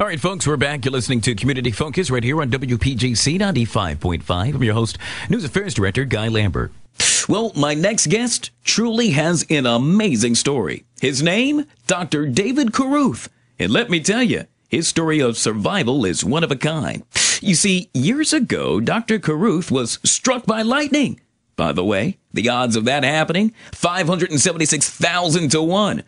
All right, folks, we're back. You're listening to Community Focus right here on WPGC 95.5. I'm your host, News Affairs Director, Guy Lambert. Well, my next guest truly has an amazing story. His name, Dr. David Caruth. And let me tell you, his story of survival is one of a kind. You see, years ago, Dr. Caruth was struck by lightning. By the way, the odds of that happening, 576,000 to 1.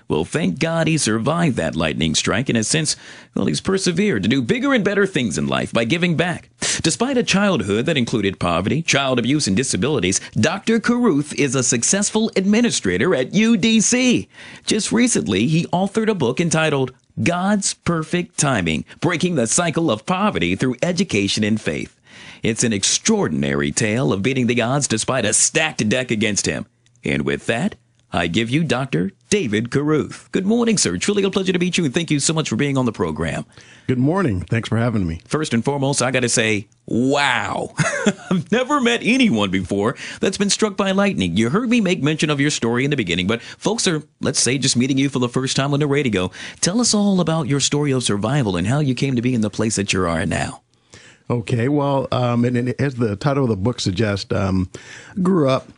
Well, thank God he survived that lightning strike, and has since, he's persevered to do bigger and better things in life by giving back. Despite a childhood that included poverty, child abuse, and disabilities, Dr. Caruth is a successful administrator at UDC. Just recently, he authored a book entitled God's Perfect Timing, Breaking the Cycle of Poverty Through Education and Faith. It's an extraordinary tale of beating the odds despite a stacked deck against him. And with that, I give you Dr. David Caruth. Good morning, sir. Truly a pleasure to meet you, and thank you so much for being on the program. Good morning. Thanks for having me. First and foremost, I got to say, wow. I've never met anyone before that's been struck by lightning. You heard me make mention of your story in the beginning, but folks are, let's say, just meeting you for the first time on the radio. Tell us all about your story of survival and how you came to be in the place that you are now. Okay, well, and as the title of the book suggests, grew up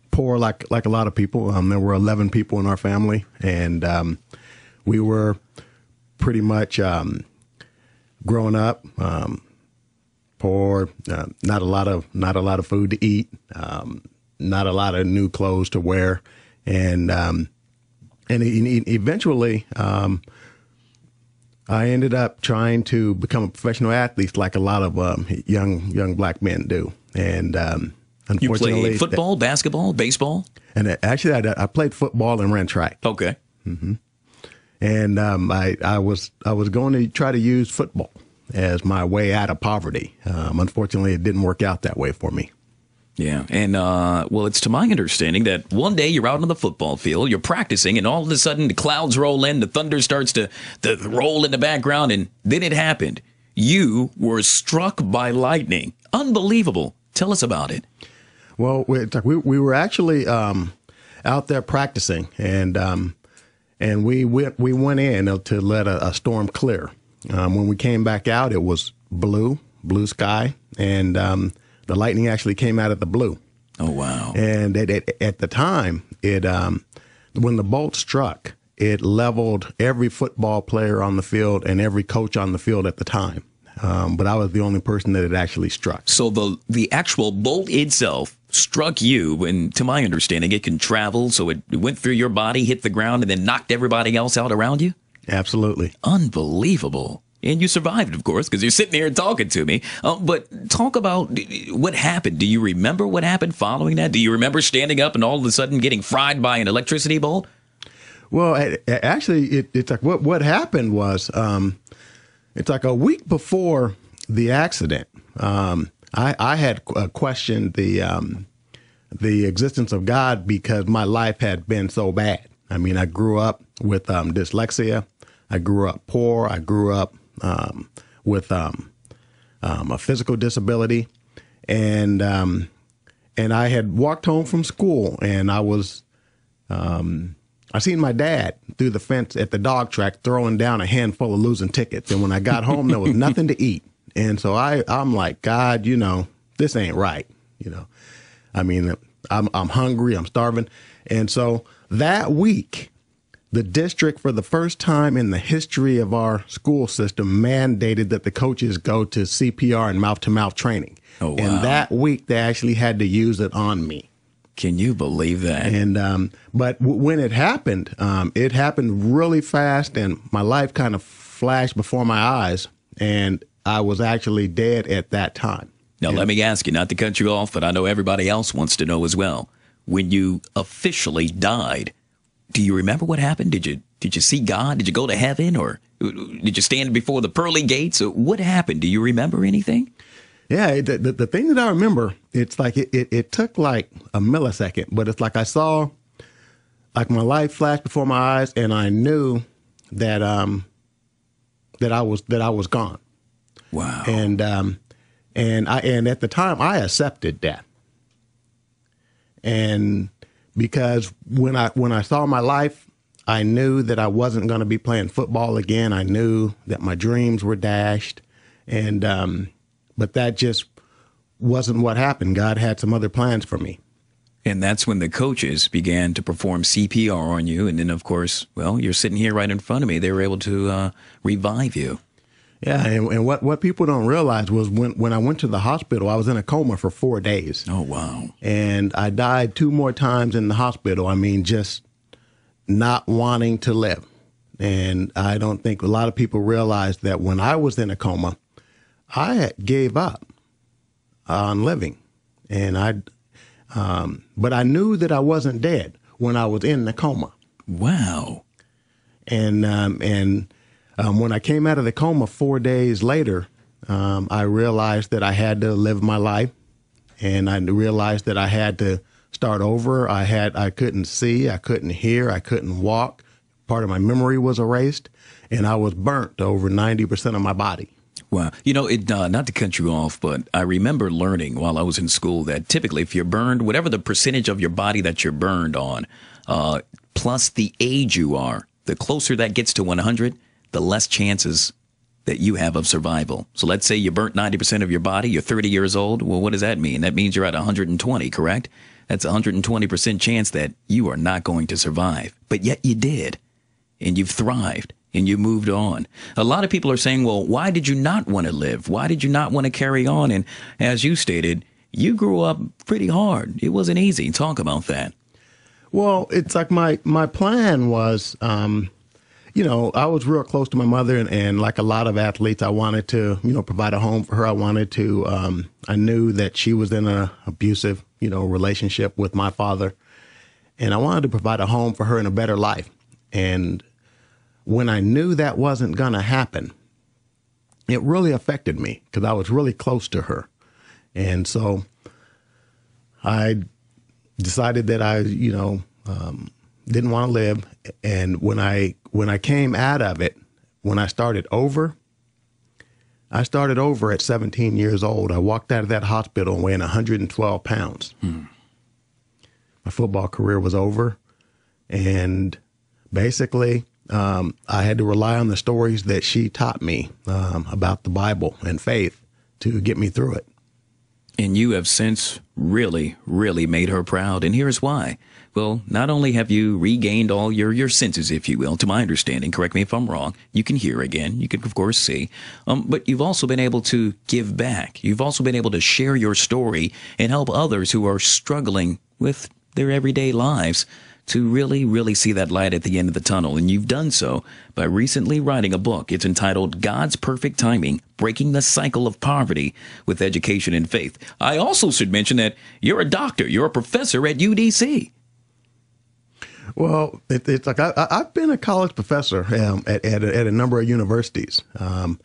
poor like a lot of people. There were 11 people in our family, and we were pretty much growing up poor. Not a lot of food to eat. Not a lot of new clothes to wear, and eventually. I ended up trying to become a professional athlete, like a lot of young black men do. And unfortunately, you played football, basketball, baseball, and actually, I played football and ran track. Okay. Mm-hmm. And I was going to try to use football as my way out of poverty. Unfortunately, it didn't work out that way for me. Yeah. And, well, it's to my understanding that one day you're out on the football field, you're practicing, and all of a sudden the clouds roll in, the thunder starts to roll in the background, and then it happened. You were struck by lightning. Unbelievable. Tell us about it. Well, we were actually out there practicing, and we went in to let a storm clear. When we came back out, it was blue sky, and the lightning actually came out of the blue. Oh, wow. And at the time, when the bolt struck, it leveled every football player on the field and every coach on the field at the time. But I was the only person that it actually struck. So the actual bolt itself struck you, and to my understanding, it can travel, so it went through your body, hit the ground, and then knocked everybody else out around you? Absolutely. Unbelievable. And you survived, of course, because you're sitting here talking to me. But talk about what happened. Do you remember what happened following that? Do you remember standing up and all of a sudden getting fried by an electricity bolt? Well, actually, it's like what happened was it's like a week before the accident. I had questioned the existence of God because my life had been so bad. I mean, I grew up with dyslexia. I grew up poor. I grew up with a physical disability, and I had walked home from school, and I seen my dad through the fence at the dog track throwing down a handful of losing tickets, and when I got home, there was nothing to eat, and so I'm like, God, this ain't right, I mean, I'm hungry, I'm starving, and so that week, the district, for the first time in the history of our school system, mandated that the coaches go to CPR and mouth-to-mouth training. Oh, wow. And that week, they actually had to use it on me. Can you believe that? And but when it happened really fast, and my life kind of flashed before my eyes, and I was actually dead at that time. Now, let me ask you, not to cut you off, but I know everybody else wants to know as well. When you officially died, do you remember what happened? Did you see God? Did you go to heaven, or did you stand before the pearly gates? What happened? Do you remember anything? Yeah, the thing that I remember, it's like it took like a millisecond, but it's like I saw, like my life flashed before my eyes, and I knew that I was gone. Wow. And at the time I accepted death, and because when I saw my life, I knew that I wasn't going to be playing football again. I knew that my dreams were dashed, and but that just wasn't what happened. God had some other plans for me. And that's when the coaches began to perform CPR on you. And then, of course, well, you're sitting here right in front of me. They were able to revive you. Yeah, and what people don't realize was when I went to the hospital, I was in a coma for 4 days. Oh, wow. And I died 2 more times in the hospital. I mean, just not wanting to live. And I don't think a lot of people realize that when I was in a coma, I gave up on living. And but I knew that I wasn't dead when I was in the coma. Wow. And when I came out of the coma 4 days later, I realized that I had to live my life, and I realized that I had to start over. I couldn't see, I couldn't hear, I couldn't walk. Part of my memory was erased, and I was burnt to over 90% of my body. Wow. You know, not to cut you off, but I remember learning while I was in school that typically if you're burned, whatever the percentage of your body that you're burned on, plus the age you are, the closer that gets to 100, the less chances that you have of survival. So let's say you burnt 90% of your body, you're 30 years old. Well, what does that mean? That means you're at 120, correct? That's a 120% chance that you are not going to survive. But yet you did, and you've thrived. And you moved on. A lot of people are saying, well, why did you not want to live? Why did you not want to carry on? And as you stated, you grew up pretty hard. It wasn't easy. Talk about that. Well, it's like my plan was, you know, I was real close to my mother, and like a lot of athletes, I wanted to, you know, provide a home for her. I wanted to, I knew that she was in an abusive, you know, relationship with my father, and I wanted to provide a home for her and a better life. And when I knew that wasn't going to happen, it really affected me because I was really close to her. And so I decided that I, you know, didn't want to live. And when I came out of it, when I started over at 17 years old. I walked out of that hospital weighing 112 pounds. My football career was over. And basically, I had to rely on the stories that she taught me about the Bible and faith to get me through it. And you have since really, really made her proud. And here's why. Well, not only have you regained all your senses, if you will, to my understanding, correct me if I'm wrong, you can hear again, you can, of course, see, but you've also been able to give back. You've also been able to share your story and help others who are struggling with their everyday lives to really, really see that light at the end of the tunnel. And you've done so by recently writing a book. It's entitled God's Perfect Timing, Breaking the Cycle of Poverty with Education and Faith. I also should mention that you're a doctor. You're a professor at UDC. Well, it's like I've been a college professor at a number of universities. And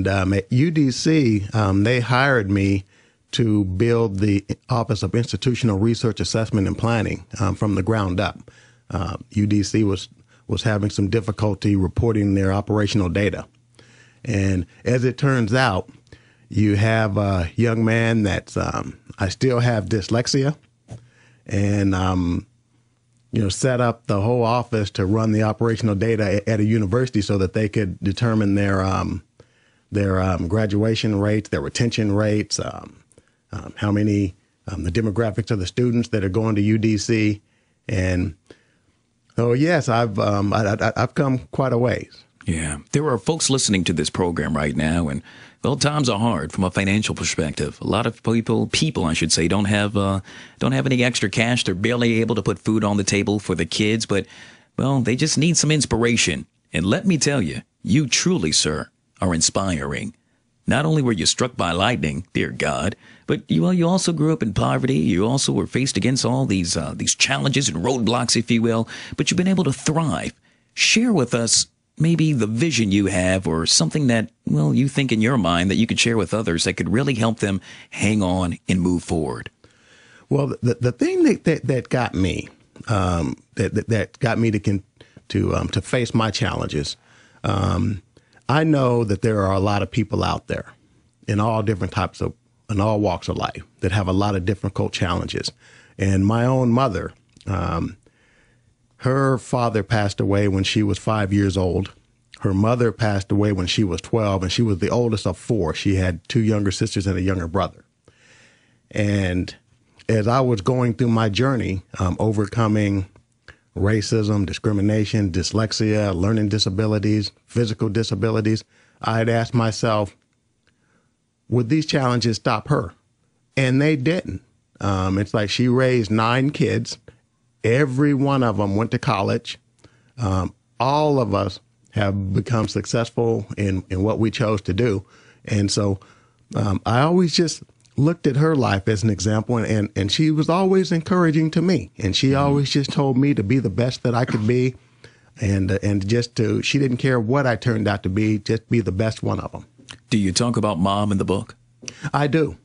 at UDC, they hired me to build the Office of Institutional Research Assessment and Planning from the ground up. UDC was having some difficulty reporting their operational data. And as it turns out, you have a young man that's, I still have dyslexia, and set up the whole office to run the operational data at a university so that they could determine their graduation rates, their retention rates, how many, the demographics of the students that are going to UDC. And so, yes, I've come quite a ways. Yeah, there are folks listening to this program right now, and well, times are hard from a financial perspective. A lot of people, I should say, don't have any extra cash. They're barely able to put food on the table for the kids, but well, they just need some inspiration. And let me tell you, you truly, sir, are inspiring. Not only were you struck by lightning, dear God, but you also grew up in poverty. You also were faced against all these challenges and roadblocks, if you will. But you've been able to thrive. Share with us maybe the vision you have, or something that, well, you think in your mind that you could share with others that could really help them hang on and move forward. Well, the thing that got me, that got me to face my challenges. I know that there are a lot of people out there in all different in all walks of life that have a lot of difficult challenges. And my own mother Her father passed away when she was 5 years old. Her mother passed away when she was 12, and she was the oldest of four. She had two younger sisters and a younger brother. And as I was going through my journey, overcoming racism, discrimination, dyslexia, learning disabilities, physical disabilities, I had asked myself, would these challenges stop her? And they didn't. It's like she raised 9 kids. Every one of them went to college. All of us have become successful in what we chose to do. And so I always just looked at her life as an example, and she was always encouraging to me. And she always just told me to be the best that I could be. And just to, she didn't care what I turned out to be, just be the best one of them. Do you talk about mom in the book? I do.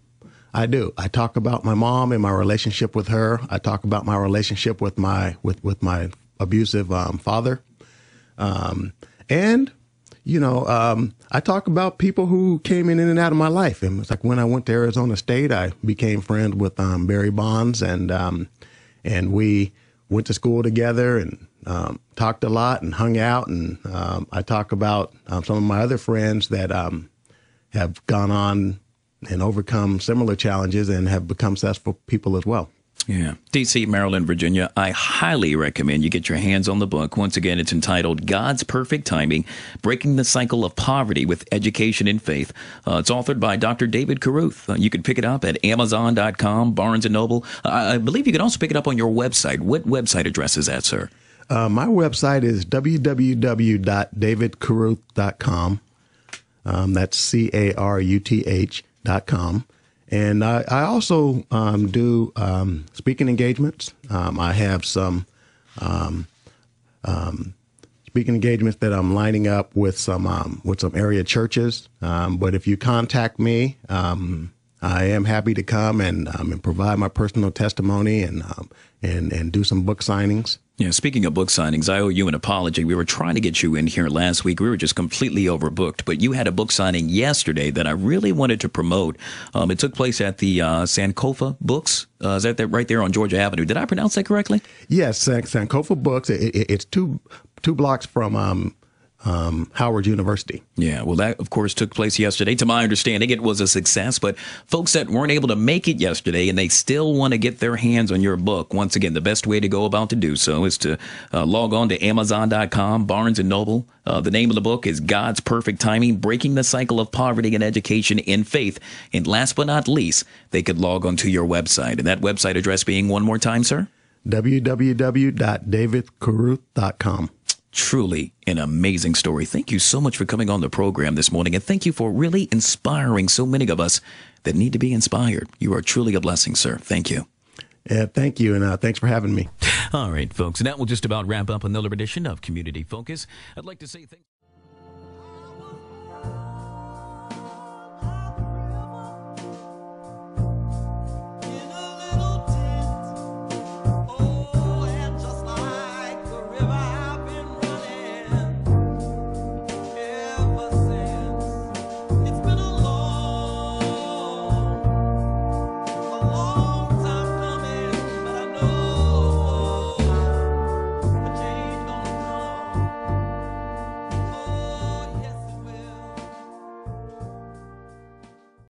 I talk about my mom and my relationship with her. I talk about my relationship with my abusive father. And, you know, I talk about people who came in and out of my life. And it's like when I went to Arizona State, I became friends with Barry Bonds, and we went to school together and talked a lot and hung out. And I talk about some of my other friends that have gone on and overcome similar challenges and have become successful people as well. Yeah. D.C., Maryland, Virginia, I highly recommend you get your hands on the book. Once again, it's entitled God's Perfect Timing, Breaking the Cycle of Poverty with Education and Faith. It's authored by Dr. David Caruth. You can pick it up at Amazon.com, Barnes & Noble. I believe you can also pick it up on your website. What website address is that, sir? My website is www.davidcaruth.com. That's CARUTH.com. And I also do speaking engagements. I have some speaking engagements that I'm lining up with some area churches. But if you contact me, I am happy to come and provide my personal testimony and do some book signings. Yeah, speaking of book signings, I owe you an apology. We were trying to get you in here last week. We were just completely overbooked, but you had a book signing yesterday that I really wanted to promote. It took place at the Sankofa Books. Is that right there on Georgia Avenue? Did I pronounce that correctly? Yes, Sankofa Books. It's two blocks from Howard University. Yeah, well, that, of course, took place yesterday. To my understanding, it was a success, but folks that weren't able to make it yesterday and they still want to get their hands on your book, once again, the best way to go about to do so is to log on to Amazon.com, Barnes & Noble. The name of the book is God's Perfect Timing, Breaking the Cycle of Poverty and Education in Faith. And last but not least, they could log on to your website. And that website address being one more time, sir? www.davidcaruth.com. Truly an amazing story. Thank you so much for coming on the program this morning, and thank you for really inspiring so many of us that need to be inspired. You are truly a blessing, sir. Thank you. Yeah, thank you, and thanks for having me. All right, folks, and that will just about wrap up another edition of Community Focus. I'd like to say thank you.